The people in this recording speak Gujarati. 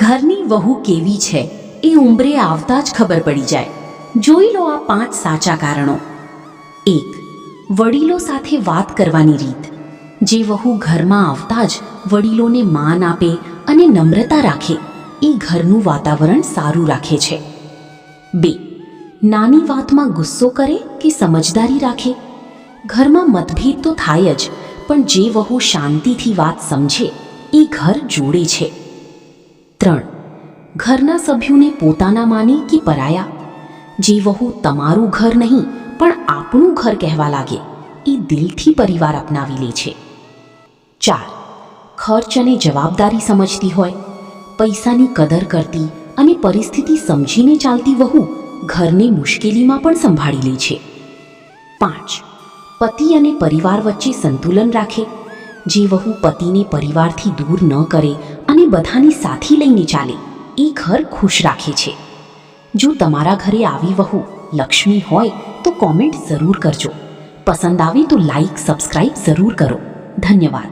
ઘરની વહુ કેવી છે એ ઉંમરે આવતા જ ખબર પડી જાય. જોઈ લો આ 5 સાચા કારણો. 1. વડીલો સાથે વાત કરવાની રીત. જે વહુ ઘરમાં આવતા જ વડીલોને માન આપે અને નમ્રતા રાખે એ ઘરનું વાતાવરણ સારું રાખે છે. 2. નાની વાતમાં ગુસ્સો કરે કે સમજદારી રાખે. ઘરમાં મતભેદ તો થાય જ, પણ જે વહુ શાંતિથી વાત સમજે એ ઘર જોડે છે. 3. ઘરના સભ્યોને પોતાના માને કે પરાયા. જે વહુ તમારું ઘર નહીં પણ આપણું ઘર કહેવા લાગે એ દિલથી પરિવાર અપનાવી લે છે. 4. ખર્ચ અને જવાબદારી સમજતી હોય. પૈસાની કદર કરતી અને પરિસ્થિતિ સમજીને ચાલતી વહુ ઘરને મુશ્કેલીમાં પણ સંભાળી લે છે. 5. પતિ અને પરિવાર વચ્ચે સંતુલન રાખે. જે વહુ પતિને પરિવારથી દૂર ન કરે અને બધાની સાથે લઈને ચાલે એ ઘર ખુશ રાખે છે. જો તમારા ઘરે આવી વહુ લક્ષ્મી હોય તો કોમેન્ટ જરૂર કરજો. પસંદ આવે તો લાઈક સબસ્ક્રાઈબ જરૂર કરો. ધન્યવાદ.